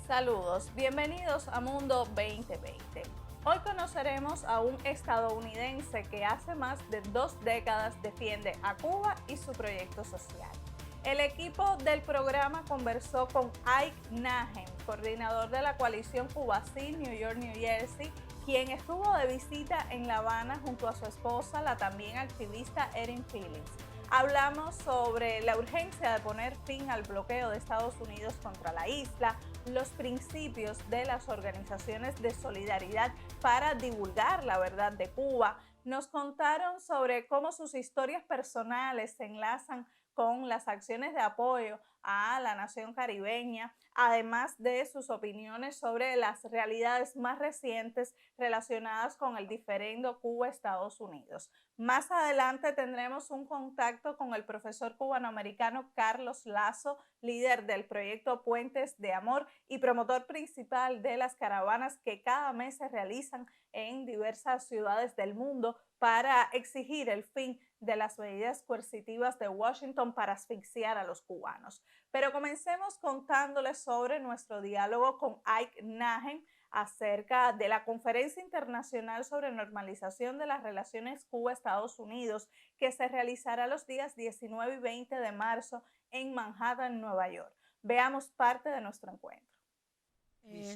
Saludos, bienvenidos a Mundo 2020. Hoy conoceremos a un estadounidense que hace más de 2 décadas defiende a Cuba y su proyecto social. El equipo del programa conversó con Ike Nahem, coordinador de la coalición Cuba Sí, New York, New Jersey, quien estuvo de visita en La Habana junto a su esposa, la también activista Erin Phillips. Hablamos sobre la urgencia de poner fin al bloqueo de Estados Unidos contra la isla, los principios de las organizaciones de solidaridad para divulgar la verdad de Cuba. Nos contaron sobre cómo sus historias personales se enlazan con las acciones de apoyo a la nación caribeña, además de sus opiniones sobre las realidades más recientes relacionadas con el diferendo Cuba-Estados Unidos. Más adelante tendremos un contacto con el profesor cubanoamericano Carlos Lazo, líder del proyecto Puentes de Amor y promotor principal de las caravanas que cada mes se realizan en diversas ciudades del mundo para exigir el fin de las medidas coercitivas de Washington para asfixiar a los cubanos. Pero comencemos contándoles sobre nuestro diálogo con Ike Nahem acerca de la Conferencia Internacional sobre Normalización de las Relaciones Cuba-Estados Unidos que se realizará los días 19 y 20 de marzo en Manhattan, Nueva York. Veamos parte de nuestro encuentro.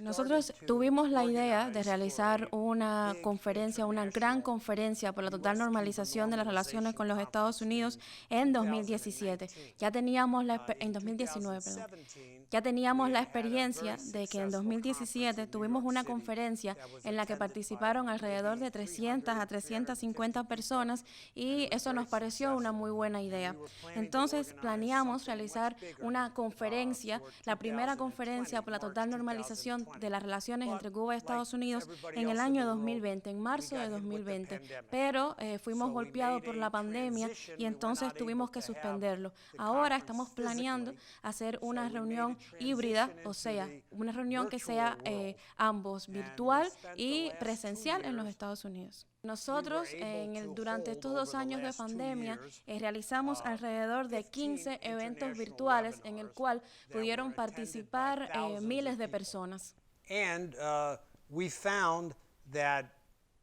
Nosotros tuvimos la idea de realizar una conferencia, una gran conferencia por la total normalización de las relaciones con los Estados Unidos en 2017. Ya teníamos en 2019, perdón. Ya teníamos la experiencia de que en 2017 tuvimos una conferencia en la que participaron alrededor de 300 a 350 personas y eso nos pareció una muy buena idea. Entonces planeamos realizar una conferencia, la primera conferencia por la total normalización de las relaciones entre Cuba y Estados Unidos en el año 2020, en marzo de 2020, pero fuimos golpeados por la pandemia y entonces tuvimos que suspenderlo. Ahora estamos planeando hacer una reunión híbrida, o sea, una reunión que sea ambos virtual y presencial en los Estados Unidos. Nosotros durante estos 2 años de pandemia realizamos alrededor de 15 eventos virtuales en el cual pudieron participar miles de personas.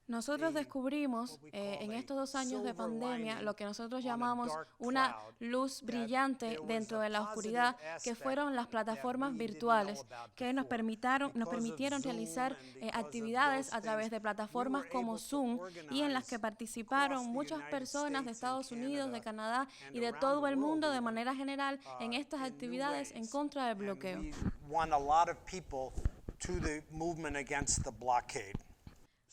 Nosotros descubrimos en estos 2 años de pandemia lo que nosotros llamamos una luz brillante dentro de la oscuridad, que fueron las plataformas virtuales que nos permitieron realizar actividades a través de plataformas como Zoom y en las que participaron muchas personas de Estados Unidos, de Canadá y de todo el mundo de manera general en estas actividades en contra del bloqueo.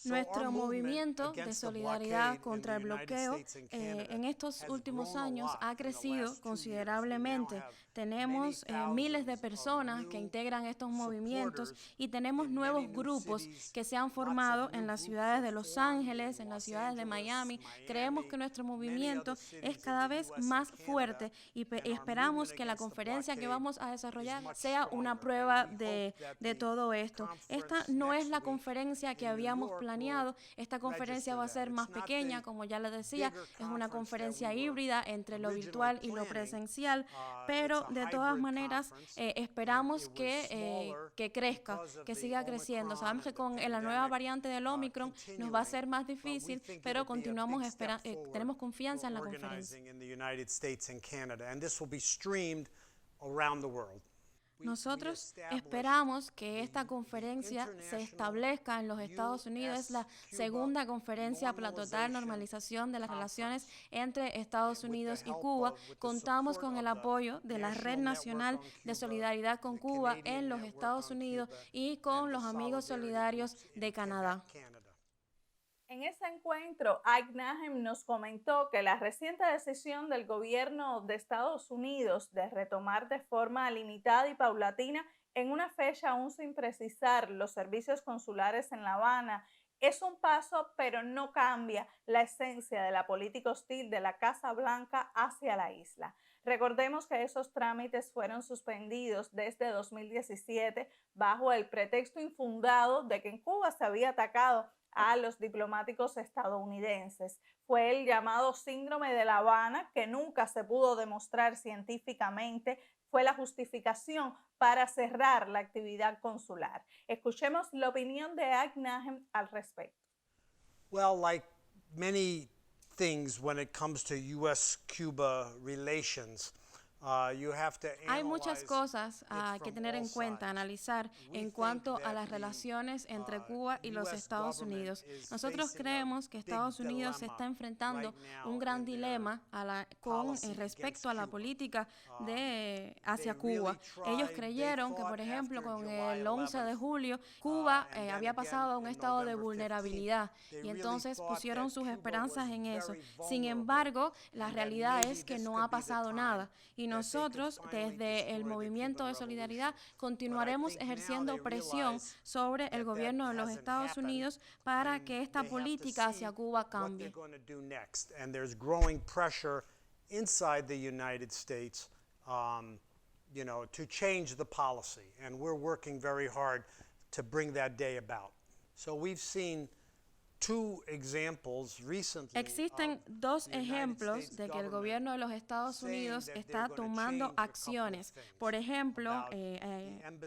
Nuestro movimiento de solidaridad contra el bloqueo en estos últimos años ha crecido considerablemente. Tenemos miles de personas que integran estos movimientos y tenemos nuevos grupos que se han formado en las ciudades de Los Ángeles, en las ciudades de Miami. Creemos que nuestro movimiento es cada vez más fuerte y esperamos que la conferencia que vamos a desarrollar sea una prueba de todo esto. Esta no es la conferencia que habíamos planeado. Esta conferencia va a ser más pequeña, como ya les decía, es una conferencia híbrida entre lo virtual y lo presencial, pero de todas maneras esperamos que crezca, que siga creciendo. Sabemos que con la nueva variante del Omicron nos va a ser más difícil, pero tenemos confianza en la conferencia. Nosotros esperamos que esta conferencia se establezca en los Estados Unidos. Es la segunda conferencia para la total normalización de las relaciones entre Estados Unidos y Cuba. Contamos con el apoyo de la Red Nacional de Solidaridad con Cuba en los Estados Unidos y con los amigos solidarios de Canadá. En ese encuentro, Ike Nahem nos comentó que la reciente decisión del gobierno de Estados Unidos de retomar de forma limitada y paulatina en una fecha aún sin precisar los servicios consulares en La Habana es un paso, pero no cambia la esencia de la política hostil de la Casa Blanca hacia la isla. Recordemos que esos trámites fueron suspendidos desde 2017 bajo el pretexto infundado de que en Cuba se había atacado a los diplomáticos estadounidenses. Fue el llamado síndrome de La Habana, que nunca se pudo demostrar científicamente fue la justificación para cerrar la actividad consular. Escuchemos la opinión de Agnahem al respecto. Well, like many things when it comes to U.S.-Cuba relations, hay muchas cosas que tener en cuenta, analizar en cuanto a las relaciones entre Cuba y los Estados Unidos. Nosotros creemos que Estados Unidos se está enfrentando un gran dilema con respecto a la política hacia Cuba. Ellos creyeron que, por ejemplo, con el 11 de julio, Cuba había pasado a un estado de vulnerabilidad y entonces pusieron sus esperanzas en eso. Sin embargo, la realidad es que no ha pasado nada y nosotros, desde el Movimiento de Solidaridad, continuaremos ejerciendo presión sobre el gobierno de los Estados Unidos para que esta política hacia Cuba cambie. To change the policy, and we're working very hard to bring that day about. So we've seen existen dos ejemplos de que el gobierno de los Estados Unidos está tomando acciones. Por ejemplo,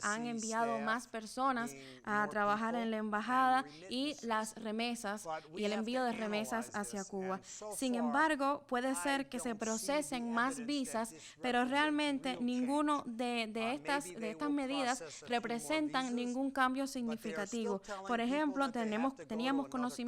han enviado más personas a trabajar en la embajada y las remesas y el envío de remesas hacia Cuba. Sin embargo, puede ser que se procesen más visas, pero realmente ninguno de estas medidas representan ningún cambio significativo. Por ejemplo, teníamos conocimiento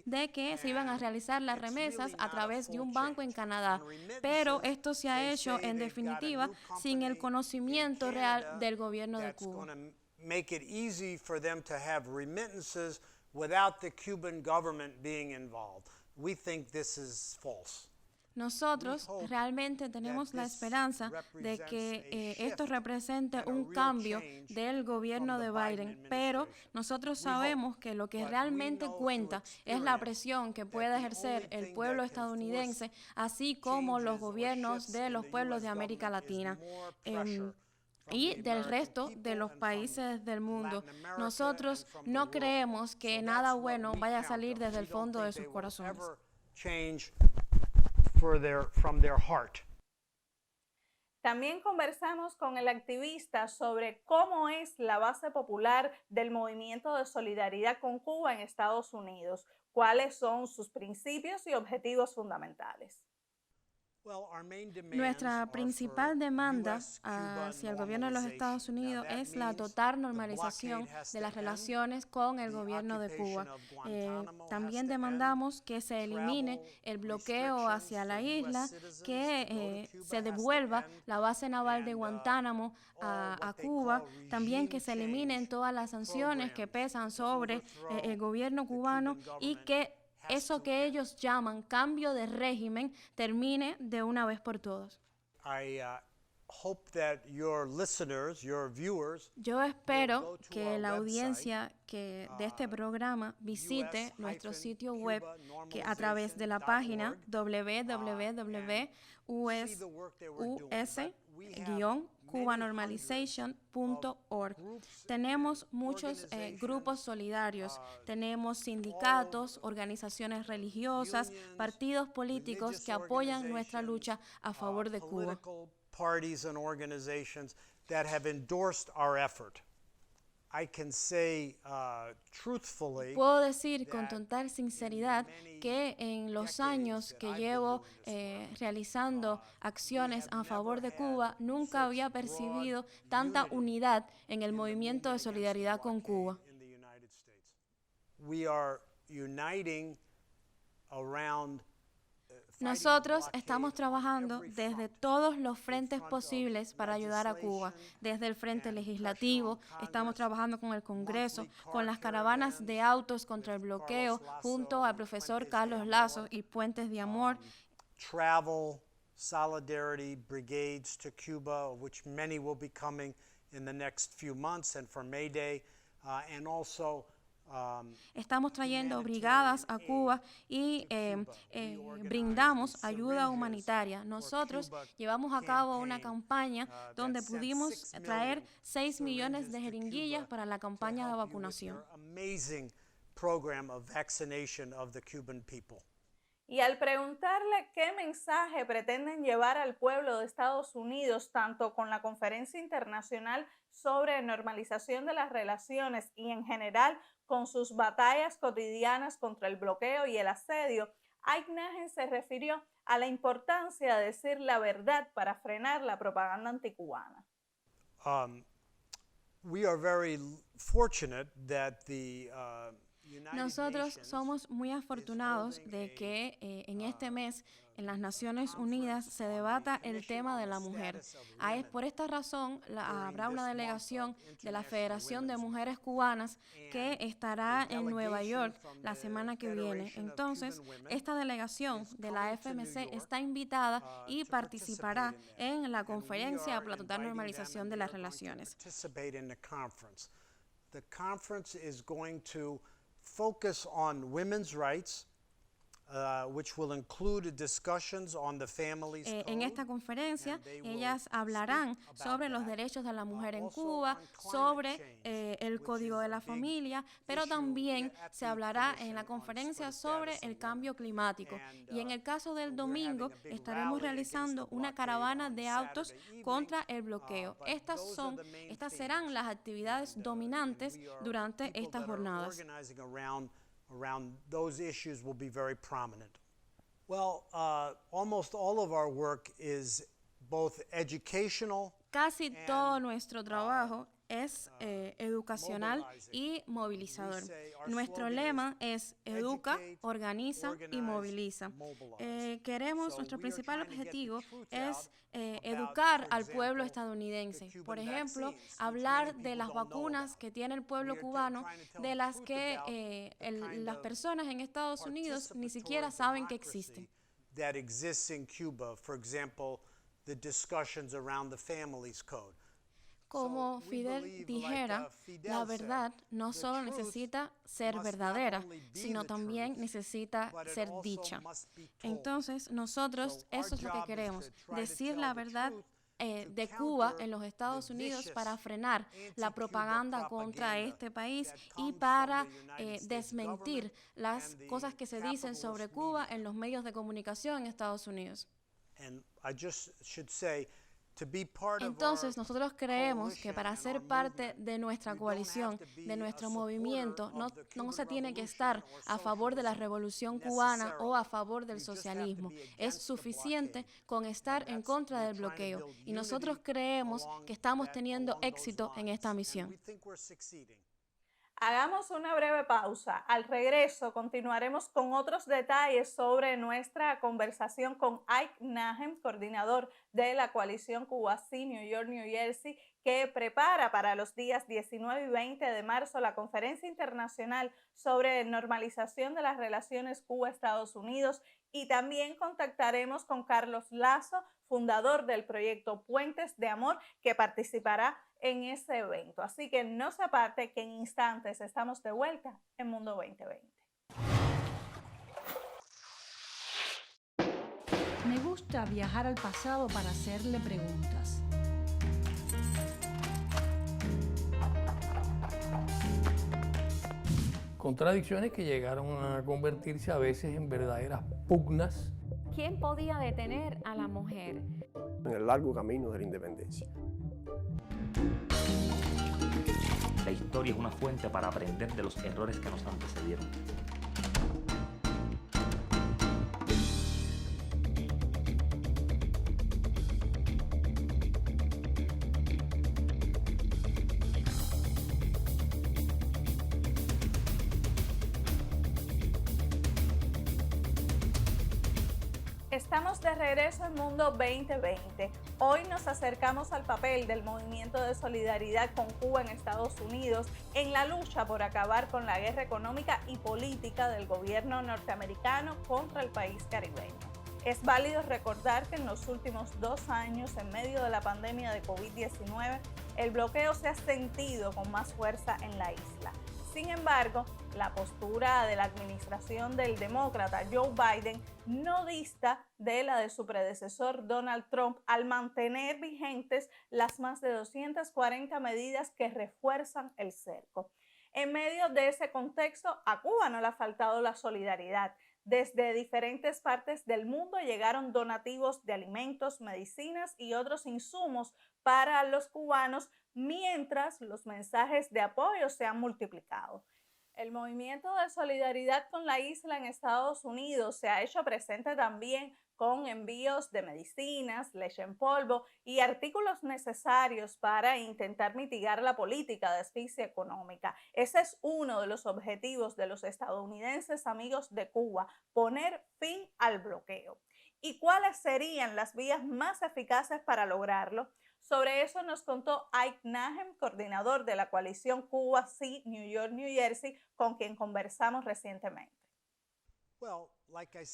de que se iban a realizar las remesas a través de un banco en Canadá, pero esto se ha hecho en definitiva sin el conocimiento real del gobierno de Cuba. Make it easy for them to have remittances without the Cuban government being involved. We think this is false. Nosotros realmente tenemos la esperanza de que esto represente un cambio del gobierno de Biden, pero nosotros sabemos que lo que realmente cuenta es la presión que puede ejercer el pueblo estadounidense, así como los gobiernos de los pueblos de América Latina. Y del resto de los países del mundo. Nosotros no creemos que nada bueno vaya a salir desde el fondo de sus corazones. From their heart. También conversamos con el activista sobre cómo es la base popular del movimiento de solidaridad con Cuba en Estados Unidos, cuáles son sus principios y objetivos fundamentales. Nuestra principal demanda hacia el gobierno de los Estados Unidos es la total normalización de las relaciones con el gobierno de Cuba. También demandamos que se elimine el bloqueo hacia la isla, que se devuelva la base naval de Guantánamo a Cuba, también que se eliminen todas las sanciones que pesan sobre el gobierno cubano y que eso que ellos llaman cambio de régimen termine de una vez por todas. Yo espero que la audiencia de este programa visite nuestro sitio web que a través de la página www.us-cubanormalization.org. Tenemos muchos grupos solidarios, tenemos sindicatos, organizaciones religiosas, partidos políticos que apoyan nuestra lucha a favor de Cuba. Parties and organizations that have endorsed our effort. I can say truthfully. Puedo decir con total sinceridad que en los años que llevo realizando acciones a favor de Cuba, nunca había percibido tanta unidad en el movimiento de solidaridad con Cuba. We are uniting around. Nosotros estamos trabajando desde todos los frentes posibles para ayudar a Cuba. Desde el frente legislativo, estamos trabajando con el Congreso, con las caravanas de autos contra el bloqueo, junto al profesor Carlos Lazo y Puentes de Amor. Travel, solidarity brigades to Cuba, of which many will be coming in the next few months and for May Day, and also estamos trayendo brigadas a Cuba y brindamos ayuda humanitaria. Nosotros llevamos a cabo una campaña donde pudimos traer 6 millones de jeringuillas para la campaña de vacunación. Y al preguntarle qué mensaje pretenden llevar al pueblo de Estados Unidos, tanto con la Conferencia Internacional sobre Normalización de las Relaciones y en general con sus batallas cotidianas contra el bloqueo y el asedio, Ike Nugent se refirió a la importancia de decir la verdad para frenar la propaganda anticubana. We are very fortunate that the Nosotros somos muy afortunados de que en este mes en las Naciones Unidas se debata el tema de la mujer. Por esta razón habrá una delegación de la Federación de Mujeres Cubanas que estará en Nueva York la semana que viene. Entonces, esta delegación de la FMC está invitada y participará en la conferencia para la total normalización de las relaciones. The conference is going to focus on women's rights, which will include discussions on the family's code. En esta conferencia, ellas hablarán sobre los derechos de la mujer en Cuba, sobre el Código de la Familia, pero también se hablará en la conferencia sobre el cambio climático. Y en el caso del domingo, estaremos realizando una caravana de autos contra el bloqueo. Estas serán las actividades dominantes durante estas jornadas. Around those issues will be very prominent. Well, almost all of our work is both educational. Casi todo nuestro trabajo es educacional y movilizador. Nuestro lema es educa, organiza y moviliza. Nuestro principal objetivo es educar al pueblo estadounidense. Por ejemplo, hablar de las vacunas que tiene el pueblo cubano, de las que las personas en Estados Unidos ni siquiera saben que existen. That exists in Cuba, for example, the discussions around the family's code. Como Fidel dijera, la verdad no solo necesita ser verdadera, sino también necesita ser dicha. Entonces, nosotros eso es lo que queremos, decir la verdad de Cuba en los Estados Unidos para frenar la propaganda contra este país y para desmentir las cosas que se dicen sobre Cuba en los medios de comunicación en Estados Unidos. Entonces, nosotros creemos que para ser parte de nuestra coalición, de nuestro movimiento, no se tiene que estar a favor de la revolución cubana o a favor del socialismo. Es suficiente con estar en contra del bloqueo. Y nosotros creemos que estamos teniendo éxito en esta misión. Hagamos una breve pausa. Al regreso continuaremos con otros detalles sobre nuestra conversación con Ike Nugent, coordinador de la coalición Cuba Sí, New York, New Jersey, que prepara para los días 19 y 20 de marzo la Conferencia Internacional sobre Normalización de las Relaciones Cuba-Estados Unidos. Y también contactaremos con Carlos Lazo, fundador del proyecto Puentes de Amor, que participará en ese evento. Así que no se aparte, que en instantes estamos de vuelta en Mundo 2020. Me gusta viajar al pasado para hacerle preguntas. Contradicciones que llegaron a convertirse a veces en verdaderas pugnas. ¿Quién podía detener a la mujer en el largo camino de la independencia? La historia es una fuente para aprender de los errores que nos antecedieron. Estamos de regreso en Mundo 2020. Hoy nos acercamos al papel del movimiento de solidaridad con Cuba en Estados Unidos en la lucha por acabar con la guerra económica y política del gobierno norteamericano contra el país caribeño. Es válido recordar que en los últimos 2 años, en medio de la pandemia de COVID-19, el bloqueo se ha sentido con más fuerza en la isla. Sin embargo, la postura de la administración del demócrata Joe Biden no dista de la de su predecesor Donald Trump al mantener vigentes las más de 240 medidas que refuerzan el cerco. En medio de ese contexto, a Cuba no le ha faltado la solidaridad. Desde diferentes partes del mundo llegaron donativos de alimentos, medicinas y otros insumos para los cubanos, mientras los mensajes de apoyo se han multiplicado. El movimiento de solidaridad con la isla en Estados Unidos se ha hecho presente también con envíos de medicinas, leche en polvo y artículos necesarios para intentar mitigar la política de asfixia económica. Ese es uno de los objetivos de los estadounidenses amigos de Cuba, poner fin al bloqueo. ¿Y cuáles serían las vías más eficaces para lograrlo? Sobre eso nos contó Ike Nahem, coordinador de la coalición Cuba Sí New York, New Jersey, con quien conversamos recientemente.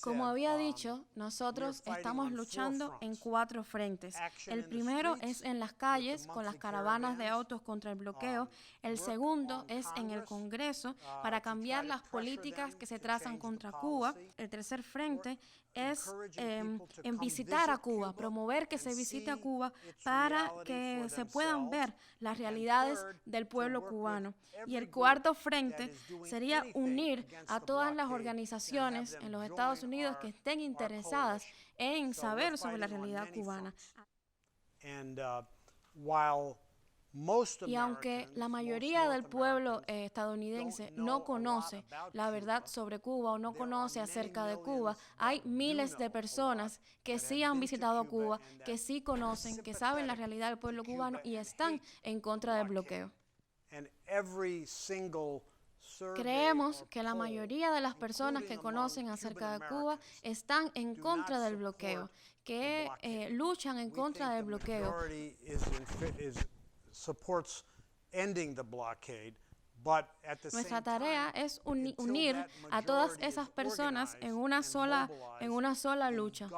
Como había dicho, nosotros estamos luchando en 4 frentes. El primero es en las calles, con las caravanas de autos contra el bloqueo. El segundo es en el Congreso, para cambiar las políticas que se trazan contra Cuba. El tercer frente es en visitar a Cuba, promover que se visite a Cuba para que se puedan ver las realidades del pueblo cubano. Y el cuarto frente sería unir a todas las organizaciones en los Estados Unidos que estén interesadas en saber sobre la realidad cubana. Y aunque la mayoría del pueblo estadounidense no conoce la verdad sobre Cuba o no conoce acerca de Cuba, hay miles de personas que sí han visitado Cuba, que sí conocen, que saben la realidad del pueblo cubano y están en contra del bloqueo. Creemos que la mayoría de las personas que conocen acerca de Cuba están en contra del bloqueo, que luchan en contra del bloqueo. Nuestra tarea es unir a todas esas personas en una sola lucha.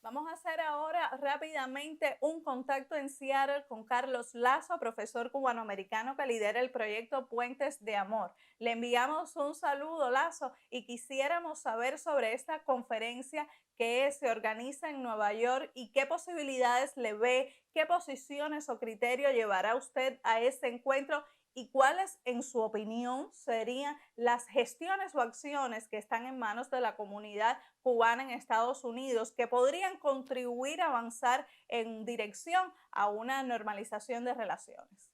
Vamos a hacer ahora rápidamente un contacto en Seattle con Carlos Lazo, profesor cubanoamericano que lidera el proyecto Puentes de Amor. Le enviamos un saludo, Lazo, y quisiéramos saber sobre esta conferencia que se organiza en Nueva York y qué posibilidades le ve, qué posiciones o criterios llevará usted a este encuentro y cuáles, en su opinión, serían las gestiones o acciones que están en manos de la comunidad cubana en Estados Unidos que podrían contribuir a avanzar en dirección a una normalización de relaciones.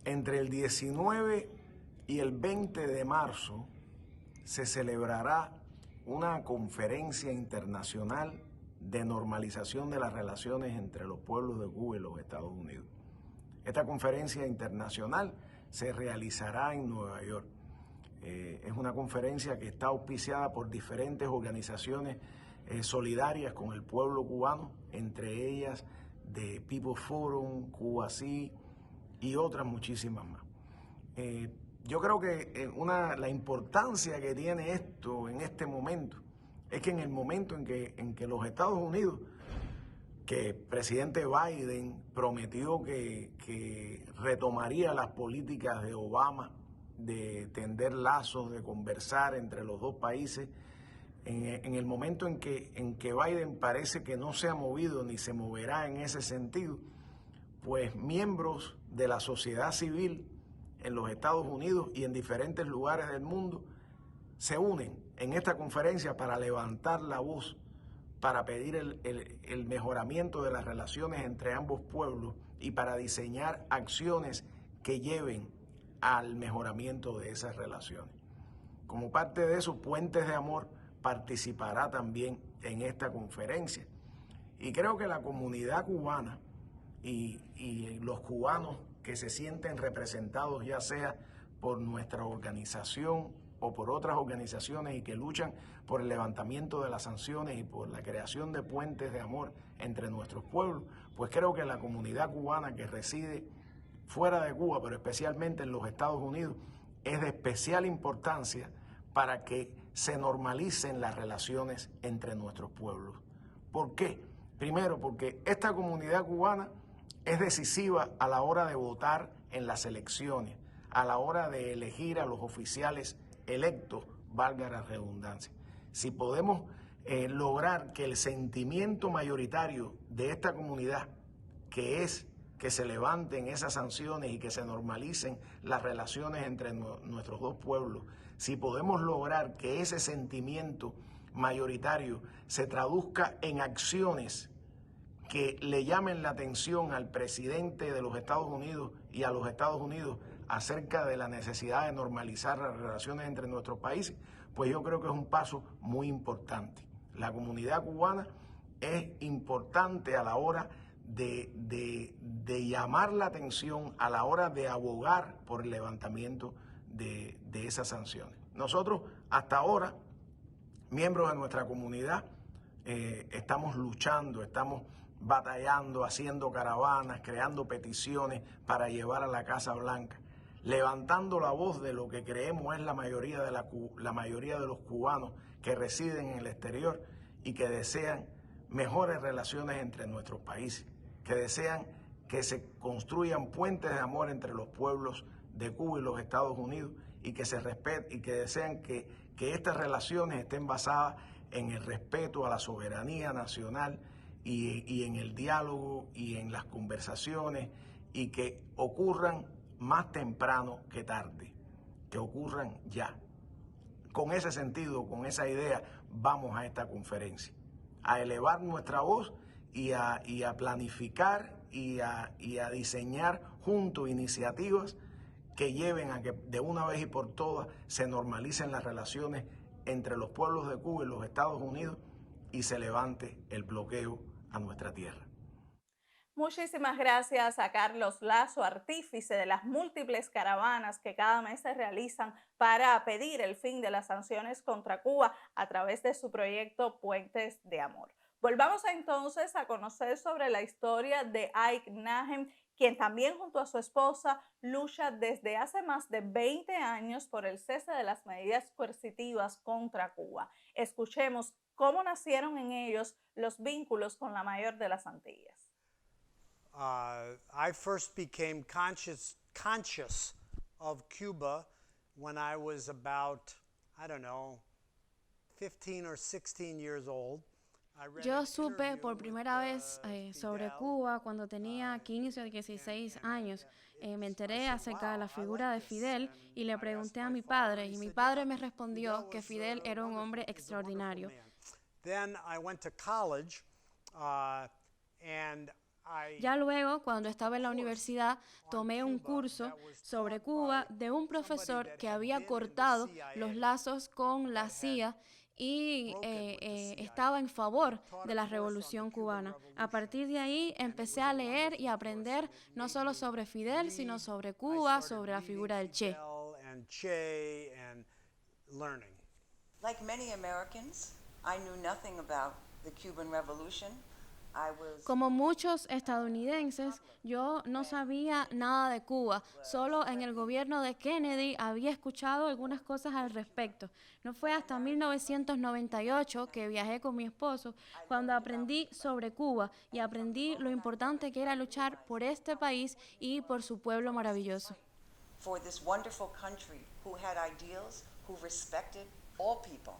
Entre el 19 y el 20 de marzo se celebrará una conferencia internacional de normalización de las relaciones entre los pueblos de Cuba y los Estados Unidos. Esta conferencia internacional se realizará en Nueva York. Es una conferencia que está auspiciada por diferentes organizaciones solidarias con el pueblo cubano, entre ellas The People Forum, Cuba Sí y otras muchísimas más. Yo creo que la importancia que tiene esto en este momento es que en el momento en que los Estados Unidos, que el presidente Biden prometió que retomaría las políticas de Obama de tender lazos, de conversar entre los dos países, en el momento en que Biden parece que no se ha movido ni se moverá en ese sentido, pues miembros de la sociedad civil en los Estados Unidos y en diferentes lugares del mundo se unen en esta conferencia para levantar la voz, para pedir el mejoramiento de las relaciones entre ambos pueblos y para diseñar acciones que lleven al mejoramiento de esas relaciones. Como parte de eso, Puentes de Amor participará también en esta conferencia. Y creo que la comunidad cubana y los cubanos que se sienten representados, ya sea por nuestra organización o por otras organizaciones y que luchan por el levantamiento de las sanciones y por la creación de puentes de amor entre nuestros pueblos, pues creo que la comunidad cubana que reside fuera de Cuba, pero especialmente en los Estados Unidos, es de especial importancia para que se normalicen las relaciones entre nuestros pueblos. ¿Por qué? Primero, porque esta comunidad cubana es decisiva a la hora de votar en las elecciones, a la hora de elegir a los oficiales electos, valga la redundancia. Si podemos lograr que el sentimiento mayoritario de esta comunidad, que es que se levanten esas sanciones y que se normalicen las relaciones entre nuestros dos pueblos, si podemos lograr que ese sentimiento mayoritario se traduzca en acciones que le llamen la atención al presidente de los Estados Unidos y a los Estados Unidos acerca de la necesidad de normalizar las relaciones entre nuestros países, pues yo creo que es un paso muy importante. La comunidad cubana es importante a la hora de llamar la atención, a la hora de abogar por el levantamiento de esas sanciones. Nosotros, hasta ahora, miembros de nuestra comunidad, estamos luchando, estamos batallando, haciendo caravanas, creando peticiones para llevar a la Casa Blanca, levantando la voz de lo que creemos es la mayoría de los cubanos que residen en el exterior y que desean mejores relaciones entre nuestros países, que desean que se construyan puentes de amor entre los pueblos de Cuba y los Estados Unidos y que se respeten y que desean que estas relaciones estén basadas en el respeto a la soberanía nacional y en el diálogo y en las conversaciones y que ocurran más temprano que tarde, que ocurran ya. Con ese sentido, con esa idea, vamos a esta conferencia, a elevar nuestra voz y a planificar y a diseñar juntos iniciativas que lleven a que de una vez y por todas se normalicen las relaciones entre los pueblos de Cuba y los Estados Unidos y se levante el bloqueo a nuestra tierra. Muchísimas gracias a Carlos Lazo, artífice de las múltiples caravanas que cada mes se realizan para pedir el fin de las sanciones contra Cuba a través de su proyecto Puentes de Amor. Volvamos entonces a conocer sobre la historia de Ike Najem, quien también junto a su esposa lucha desde hace más de 20 años por el cese de las medidas coercitivas contra Cuba. Escuchemos cómo nacieron en ellos los vínculos con la mayor de las Antillas. I first became conscious of Cuba when I was about, 15 or 16 years old. Yo supe por primera vez sobre Cuba cuando tenía 15 o 16 años. Me enteré acerca de la figura de Fidel y le pregunté a mi padre, y mi padre me respondió que Fidel era un hombre extraordinario. Ya luego, cuando estaba en la universidad, tomé un curso sobre Cuba de un profesor que había cortado los lazos con la CIA y estaba en favor de la Revolución Cubana. A partir de ahí empecé a leer y a aprender no solo sobre Fidel, sino sobre Cuba, sobre la figura del Che. Like many Americans, I knew nothing about the Cuban Revolution. Como muchos estadounidenses, yo no sabía nada de Cuba. Solo en el gobierno de Kennedy había escuchado algunas cosas al respecto. No fue hasta 1998 que viajé con mi esposo cuando aprendí sobre Cuba y aprendí lo importante que era luchar por este país y por su pueblo maravilloso. For this wonderful country who had ideals, who respected all people.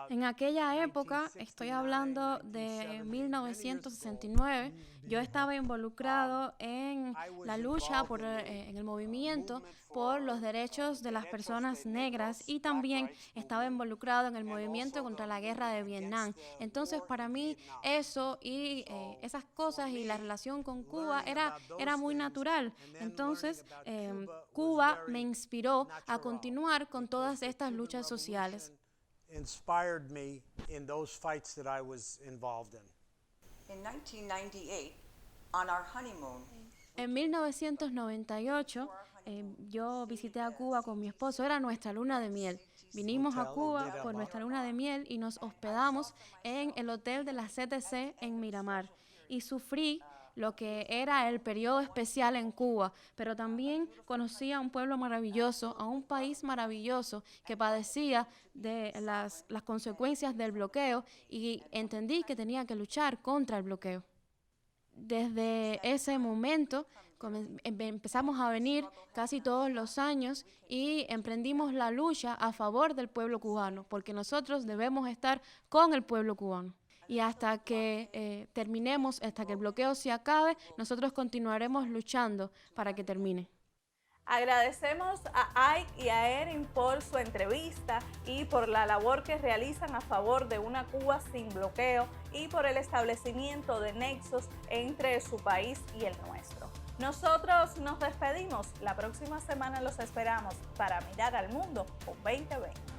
En aquella época, estoy hablando de 1969, yo estaba involucrado en la lucha en el movimiento por los derechos de las personas negras y también estaba involucrado en el movimiento contra la guerra de Vietnam. Entonces, para mí, eso y esas cosas y la relación con Cuba era muy natural. Entonces, Cuba me inspiró a continuar con todas estas luchas sociales. Inspired me in those fights that I was involved in. In 1998, on our honeymoon, en 1998, yo visité a Cuba con mi esposo, era nuestra luna de miel. Vinimos a Cuba por nuestra luna de miel y nos hospedamos en el hotel de la CTC en Miramar. Y sufrí lo que era el periodo especial en Cuba, pero también conocí a un pueblo maravilloso, a un país maravilloso que padecía de las consecuencias del bloqueo y entendí que tenía que luchar contra el bloqueo. Desde ese momento empezamos a venir casi todos los años y emprendimos la lucha a favor del pueblo cubano, porque nosotros debemos estar con el pueblo cubano. y hasta que terminemos, hasta que el bloqueo se acabe, nosotros continuaremos luchando para que termine. Agradecemos a Ike y a Erin por su entrevista y por la labor que realizan a favor de una Cuba sin bloqueo y por el establecimiento de nexos entre su país y el nuestro. Nosotros nos despedimos. La próxima semana los esperamos para mirar al mundo con 2020.